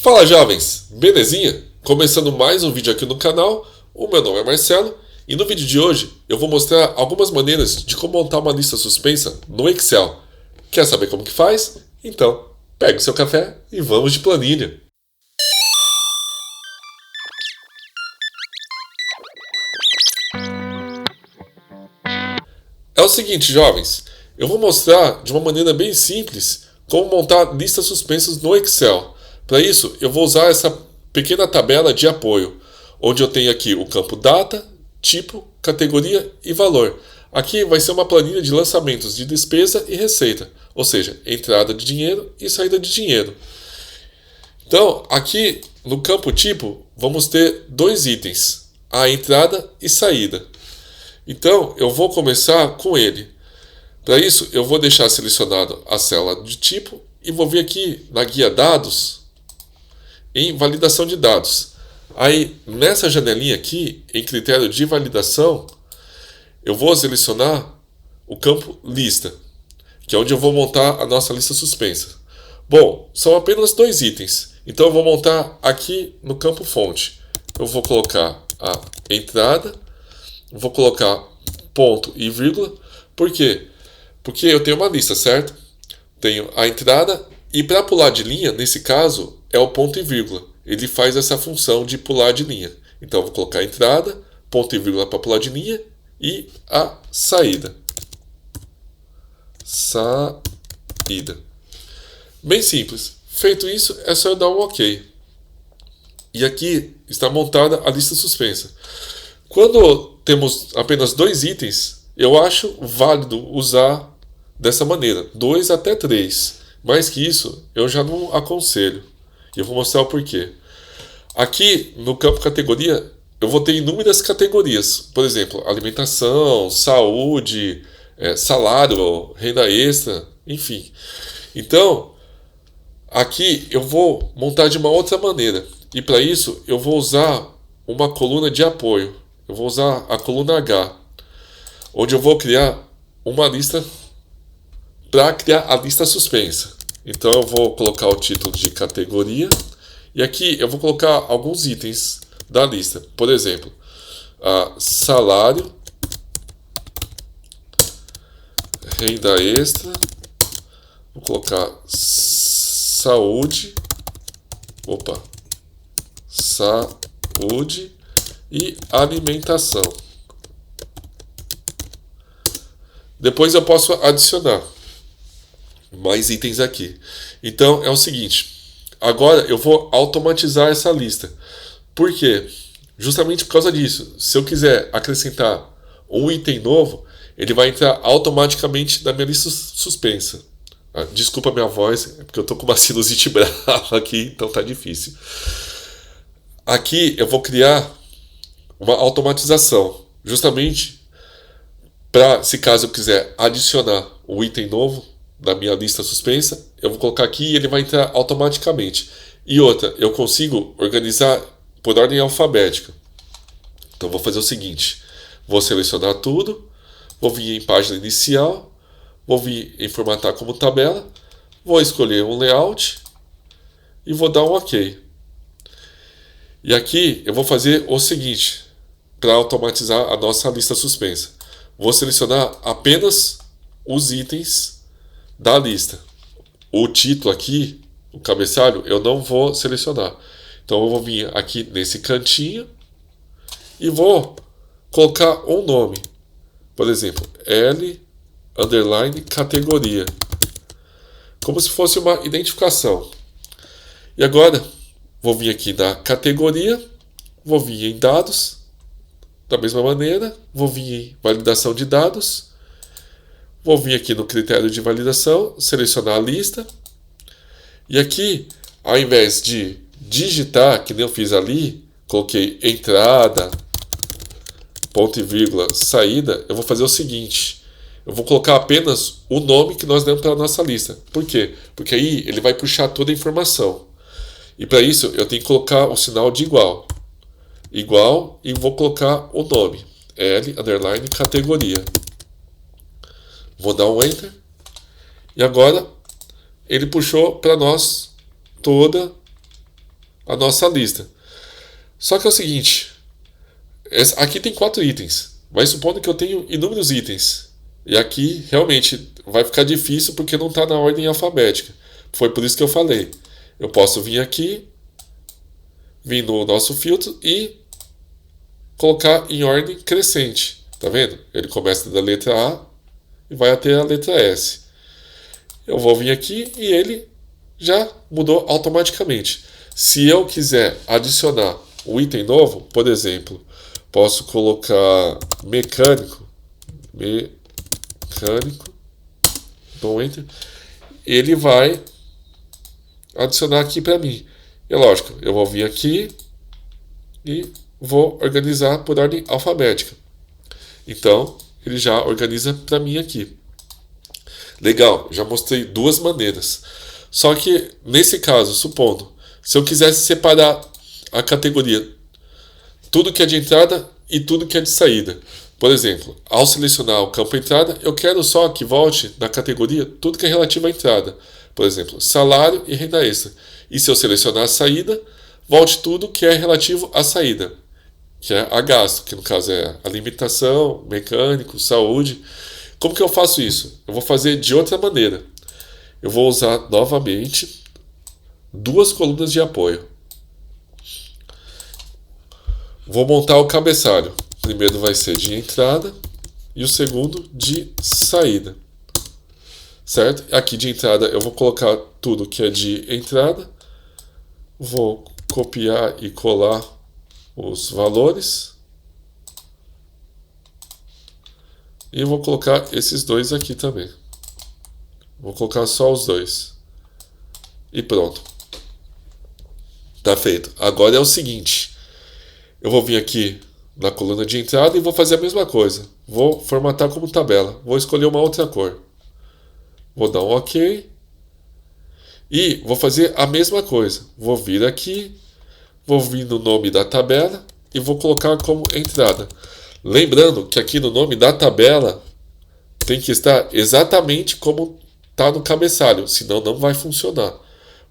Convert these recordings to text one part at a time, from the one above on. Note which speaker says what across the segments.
Speaker 1: Fala jovens, belezinha? Começando mais um vídeo aqui no canal, o meu nome é Marcelo e no vídeo de hoje eu vou mostrar algumas maneiras de como montar uma lista suspensa no Excel. Quer saber como que faz? Então, pega o seu café e vamos de planilha. É o seguinte, jovens, eu vou mostrar de uma maneira bem simples como montar listas suspensas no Excel. Para isso, eu vou usar essa pequena tabela de apoio, onde eu tenho aqui o campo data, tipo, categoria e valor. Aqui vai ser uma planilha de lançamentos de despesa e receita, ou seja, entrada de dinheiro e saída de dinheiro. Então, aqui no campo tipo, vamos ter dois itens, a entrada e saída. Então, eu vou começar com ele. Para isso, eu vou deixar selecionado a célula de tipo e vou vir aqui na guia dados, em validação de dados. Aí, nessa janelinha aqui, em critério de validação, eu vou selecionar o campo lista, que é onde eu vou montar a nossa lista suspensa. Bom, são apenas dois itens, então eu vou montar aqui no campo fonte. Eu vou colocar a entrada, vou colocar ponto e vírgula. Por quê? Porque eu tenho uma lista, certo? Tenho a entrada e para pular de linha, nesse caso, é o ponto e vírgula. Ele faz essa função de pular de linha. Então, eu vou colocar a entrada, ponto e vírgula para pular de linha e a saída. Saída. Bem simples. Feito isso, é só eu dar um OK. E aqui está montada a lista suspensa. Quando temos apenas dois itens, eu acho válido usar dessa maneira, 2 até 3. Mais que isso, eu já não aconselho. E eu vou mostrar o porquê. Aqui, no campo categoria, eu vou ter inúmeras categorias. Por exemplo, alimentação, saúde, salário, renda extra, enfim. Então, aqui eu vou montar de uma outra maneira. E para isso, eu vou usar uma coluna de apoio. Eu vou usar a coluna H, onde eu vou criar uma lista para criar a lista suspensa. Então eu vou colocar o título de categoria e aqui eu vou colocar alguns itens da lista. Por exemplo, salário, renda extra, vou colocar saúde, saúde e alimentação. Depois eu posso adicionar mais itens aqui. Então é o seguinte, agora eu vou automatizar essa lista. Por quê? Justamente por causa disso. Se eu quiser acrescentar um item novo, ele vai entrar automaticamente na minha lista suspensa. Desculpa a minha voz, é porque eu tô com uma sinusite brava aqui, então tá difícil. Aqui eu vou criar uma automatização, justamente para, se caso eu quiser adicionar um item novo na minha lista suspensa, eu vou colocar aqui e ele vai entrar automaticamente. E outra, eu consigo organizar por ordem alfabética. Então vou fazer o seguinte, vou selecionar tudo, vou vir em página inicial, vou vir em formatar como tabela, vou escolher um layout e vou dar um OK. E aqui eu vou fazer o seguinte, para automatizar a nossa lista suspensa. Vou selecionar apenas os itens da lista. O título aqui, o cabeçalho, eu não vou selecionar. Então eu vou vir aqui nesse cantinho e vou colocar um nome. Por exemplo, L_categoria. Como se fosse uma identificação. E agora, vou vir aqui na categoria, vou vir em dados, da mesma maneira, vou vir em validação de dados, vou vir aqui no critério de validação, selecionar a lista, e aqui, ao invés de digitar, que nem eu fiz ali, coloquei entrada, ponto e vírgula, saída, eu vou fazer o seguinte, eu vou colocar apenas o nome que nós demos para a nossa lista. Por quê? Porque aí ele vai puxar toda a informação. E para isso eu tenho que colocar o sinal de igual. Igual, e vou colocar o nome, L_categoria. Vou dar um Enter. E agora ele puxou para nós toda a nossa lista. Só que é o seguinte, aqui tem 4 itens, mas supondo que eu tenho inúmeros itens. E aqui realmente vai ficar difícil porque não está na ordem alfabética. Foi por isso que eu falei. Eu posso vir aqui, vir no nosso filtro e colocar em ordem crescente. Tá vendo? Ele começa da letra A e vai até a letra S. Eu vou vir aqui e ele já mudou automaticamente. Se eu quiser adicionar um item novo, por exemplo, posso colocar mecânico, dou enter, ele vai adicionar aqui para mim. E lógico, eu vou vir aqui e vou organizar por ordem alfabética. Então, ele já organiza para mim aqui. Legal, já mostrei 2 maneiras. Só que, nesse caso, supondo, se eu quisesse separar a categoria, tudo que é de entrada e tudo que é de saída. Por exemplo, ao selecionar o campo entrada, eu quero só que volte na categoria tudo que é relativo à entrada. Por exemplo, salário e renda extra. E se eu selecionar a saída, volte tudo que é relativo à saída, que é a gasto, que no caso é alimentação, mecânico, saúde. Como que eu faço isso? Eu vou fazer de outra maneira. Eu vou usar novamente 2 colunas de apoio. Vou montar o cabeçalho. O primeiro vai ser de entrada e o segundo de saída. Certo? Aqui de entrada eu vou colocar tudo que é de entrada. Vou copiar e colar os valores. E vou colocar esses 2 aqui também. Vou colocar só os 2. E pronto. Tá feito. Agora é o seguinte. Eu vou vir aqui na coluna de entrada e vou fazer a mesma coisa. Vou formatar como tabela. Vou escolher uma outra cor. Vou dar um OK. E vou fazer a mesma coisa. Vou vir aqui. Vou vir no nome da tabela. E vou colocar como entrada. Lembrando que aqui no nome da tabela tem que estar exatamente como está no cabeçalho. Senão não vai funcionar.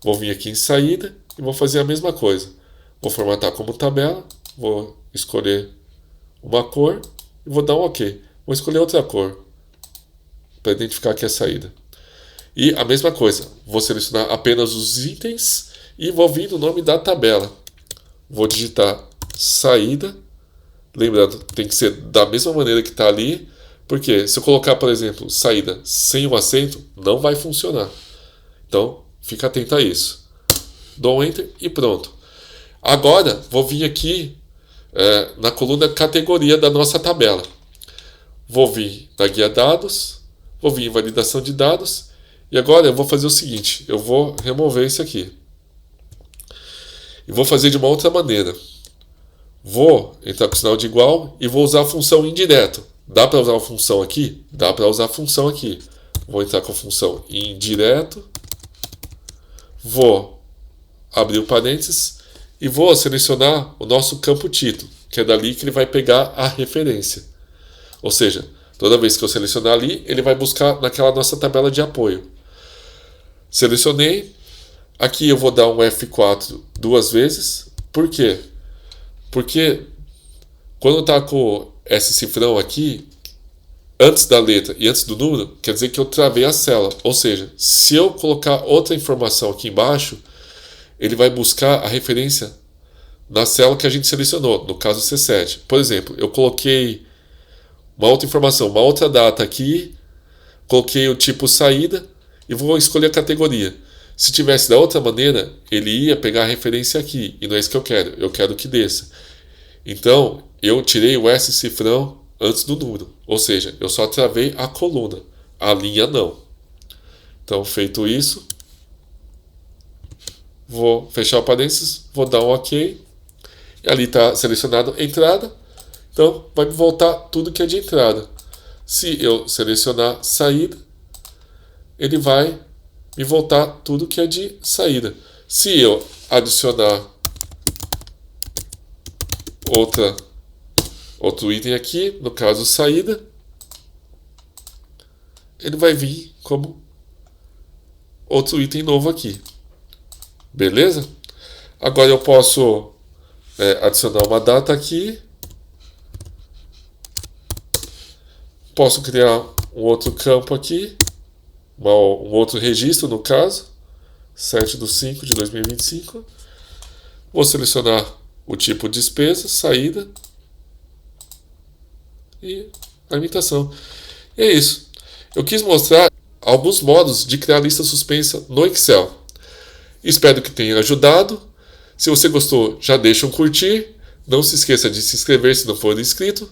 Speaker 1: Vou vir aqui em saída. E vou fazer a mesma coisa. Vou formatar como tabela. Vou escolher uma cor e vou dar um OK. Vou escolher outra cor para identificar que é a saída. E a mesma coisa, vou selecionar apenas os itens e vou vir no nome da tabela. Vou digitar saída. Lembrando, tem que ser da mesma maneira que está ali, porque se eu colocar, por exemplo, saída sem o acento, não vai funcionar. Então, fica atento a isso. Dou um Enter e pronto. Agora, vou vir aqui na coluna categoria da nossa tabela. Vou vir na guia dados, vou vir em validação de dados, e agora eu vou fazer o seguinte, eu vou remover isso aqui. E vou fazer de uma outra maneira. Vou entrar com o sinal de igual e vou usar a função indireto. Dá para usar a função aqui? Dá para usar a função aqui. Vou entrar com a função indireto, vou abrir o parênteses, e vou selecionar o nosso campo título, que é dali que ele vai pegar a referência. Ou seja, toda vez que eu selecionar ali, ele vai buscar naquela nossa tabela de apoio. Selecionei. Aqui eu vou dar um F4 2 vezes. Por quê? Porque quando está com esse cifrão aqui, antes da letra e antes do número, quer dizer que eu travei a célula. Ou seja, se eu colocar outra informação aqui embaixo, ele vai buscar a referência na célula que a gente selecionou, no caso C7. Por exemplo, eu coloquei uma outra informação, uma outra data aqui, coloquei o tipo saída e vou escolher a categoria. Se tivesse da outra maneira, ele ia pegar a referência aqui, e não é isso que eu quero que desça. Então, eu tirei o S cifrão antes do número, ou seja, eu só travei a coluna, a linha não. Então, feito isso, vou fechar o parênteses, vou dar um OK. E ali está selecionado entrada. Então, vai me voltar tudo que é de entrada. Se eu selecionar saída, ele vai me voltar tudo que é de saída. Se eu adicionar outro item aqui, no caso saída, ele vai vir como outro item novo aqui. Beleza? Agora eu posso adicionar uma data aqui. Posso criar um outro campo aqui, um outro registro no caso, 7/5/2025. Vou selecionar o tipo de despesa, saída e a imitação. E é isso. Eu quis mostrar alguns modos de criar lista suspensa no Excel. Espero que tenha ajudado. Se você gostou, já deixa um curtir. Não se esqueça de se inscrever se não for inscrito.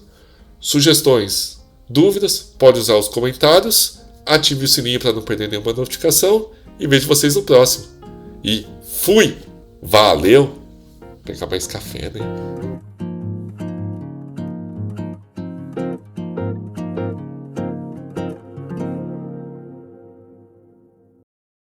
Speaker 1: Sugestões, dúvidas, pode usar os comentários. Ative o sininho para não perder nenhuma notificação. E vejo vocês no próximo. E fui! Valeu! Vou pegar mais café, né?